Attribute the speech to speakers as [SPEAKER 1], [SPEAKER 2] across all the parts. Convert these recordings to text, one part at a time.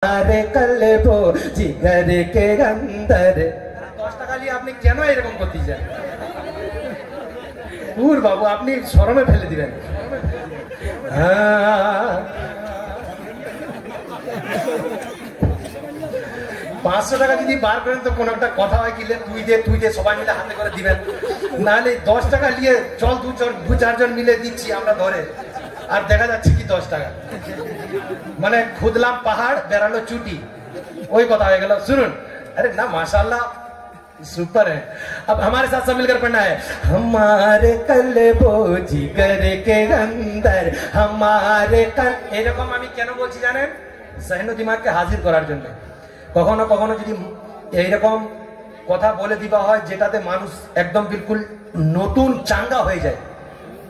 [SPEAKER 1] हमारे कल्बो जिगर के अंदर। 10 টাকা নিয়ে আপনি কেন এরকম করতে চান? পুর বাবু আপনি শরমে ফেলে দিবেন। 500 টাকা যদি বার করেন তো কোনো একটা কথা হয় কিলে তুই দে সবাই মিলে হাতে করে দিবেন, নাহলে 10 টাকা নিয়ে চল দু চারজন মিলে দিচ্ছি আমরা ধরে, আর দেখা যাচ্ছে কি 10 টাকা মানে খুদলাম পাহাড় বেড়ালো চুটি, ওই কথা হয়ে গেল। শুনুন, अरे ना माशाल्लाह सुपर है। अब हमारे साथ सब मिलकर पढ़ना है, हमारे कल्बो जिगर के अंदर हमारे कल। এরকম আমি কেন বলছি জানেন? জহন দিমাগকে হাজির করার জন্য। কখনো কখনো যদি এইরকম কথা বলে দিবা হয় যেটাতে মানুষ একদম বিলকুল নতুন চাঙ্গা হয়ে যায়,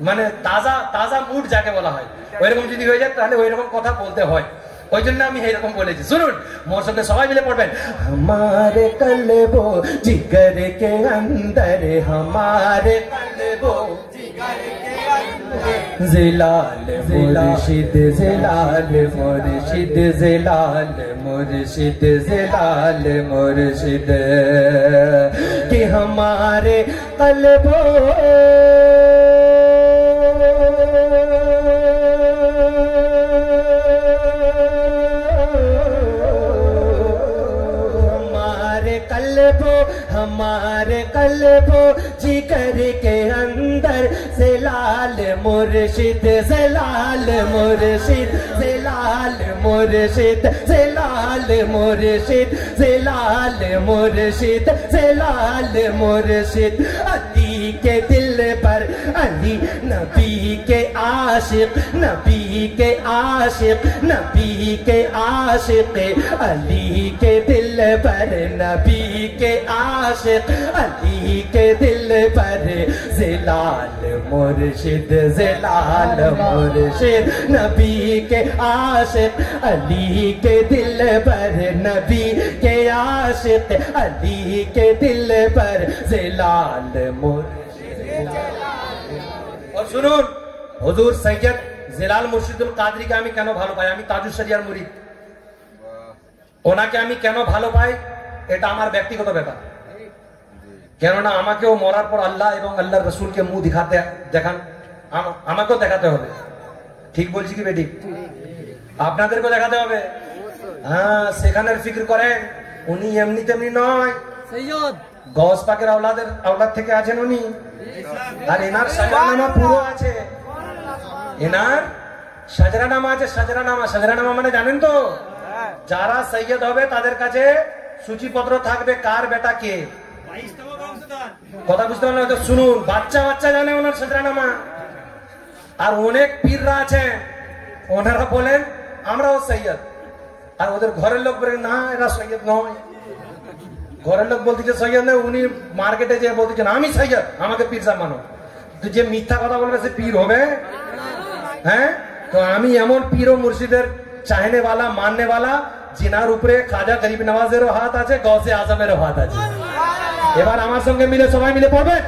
[SPEAKER 1] মানে তাজা তাজা মুড যাকে বলা হয়, ওইরকম যদি হয়ে যায় তাহলে ওইরকম কথা বলতে হয়, ওই জন্য আমি এইরকম বলেছি। শুনুন, মোর সঙ্গে সবাই মিলে পড়বেন, हमारे कल्बो जिगर के अंदर हमारे कल्बो जिगर के अंदर जिलाल मुर्शिद जिलाल मुर्शिद जिलाल मुर्शिद जिलाल मुर्शिद कि हमारे कल्बो हमारे कल्बो जिगर के अंदर से लाल मुर्शिद से लाल मुर्शिद से लाल मुर्शिद से लाल मुर्शिद से लाल मुर्शिद से लाल मुर्शिद अली के दिल पर अली नबी के आशिक नबी के आशिक नबी के आशिक अली के दिल पर नबी के आशिक अली के दिल पर जिलाल मुर्शिद जिलाल मुर्शिद नबी के आशिक अली के दिल पर नबी के आशिक अली के दिल पर जिलाल मुर्शिद। और सुनुन, हुजूर सैयद जिलाल मुर्शिदुल कादरीকে আমি কেন ভালো পাই? আমি তাজুস শরিয়ার মুরিদ, ওনাকে আমি কেন ভালো পাই এটা আমার ব্যক্তিগত ব্যাপার। কেননা আমাকেও মরার পর আল্লাহ এবং আল্লাহর রাসূলকে মুখ দেখান, আমাকেও দেখাতে হবে। ঠিক বলছি কি বেটি? আপনাদেরকেও দেখাতে হবে। হ্যাঁ, সেখানের ফিক্র করেন, উনি এমনি তেমনি নয়, সৈয়দ গৌস পাকের আওলাদ থেকে আছেন উনি, আর এনার সাজরানামা পুরো আছে, এনার সাজরানামা আছে। সাজরানামা মানে জানেন তো? যারা সৈয়দ হবে তাদের কাছে সূচিপত্র থাকবে কার বেটা কে। কথা বুঝতে পারলেন? শুনুন, বাচ্চা বাচ্চা জানে ওনার সাজরানামা। আর অনেক পীররা আছে, ওনারা বলেন আমরাও সৈয়দ, আর ওদের ঘরের লোক বলে না এরা সৈয়দ নয়। ঘরের লোক বলতেছে সৈয়দ নয়, উনি মার্কেটে যে বলতেছেন আমি সৈয়দ, আমাকে পীর সাহেব মানো। তো যে মিথ্যা কথা বলবে সে পীর হবে? হ্যাঁ, তো আমি এমন পীর ও মুর্শিদের চাহনে वाला मानने वाला जिनार উপরে খাজা গরিব নওয়াজেরও হাত আছে, গৌসে আজমেরও হাত আছে। এবার আমার সঙ্গে মিলে সবাই মিলে পড়বেন,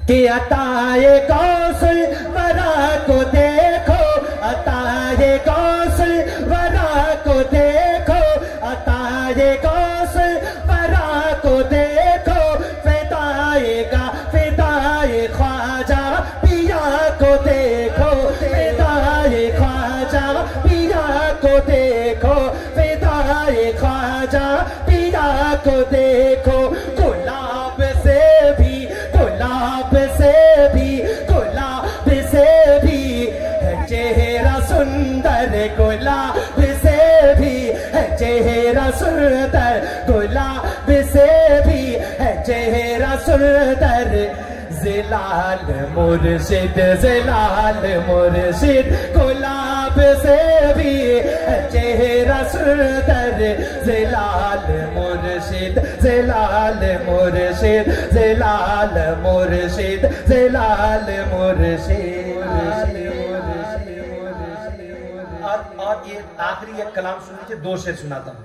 [SPEAKER 1] कि अताए गौसल वरा को देखो, अताए गौसल वरा को देखो, अताए गौसल वरा को देखो, फिदाएगा फिदाए ख्वाजा पिया को देखो, फिदाए ख्वाजा पिया को देखो, फिदाए ख्वाजा पिया को देखो। गुलाब से भी चेहरा सुंदर, गुलाब से भी है चेहरा सुंदर, गुलाब से भी है चेहरा सुंदर। जिलाल मुर्शिद जिलाल मुर्शिद गुलाब से भी है चेहरा सुंदर। जिलाल मुर्शिद जिलाल मुर्शिद जिलाल मुर्शिद जिलाल मुर्शिद। और ये आखिरी एक कलाम सुन लीजिए, 2 शेर सुनाता हूँ।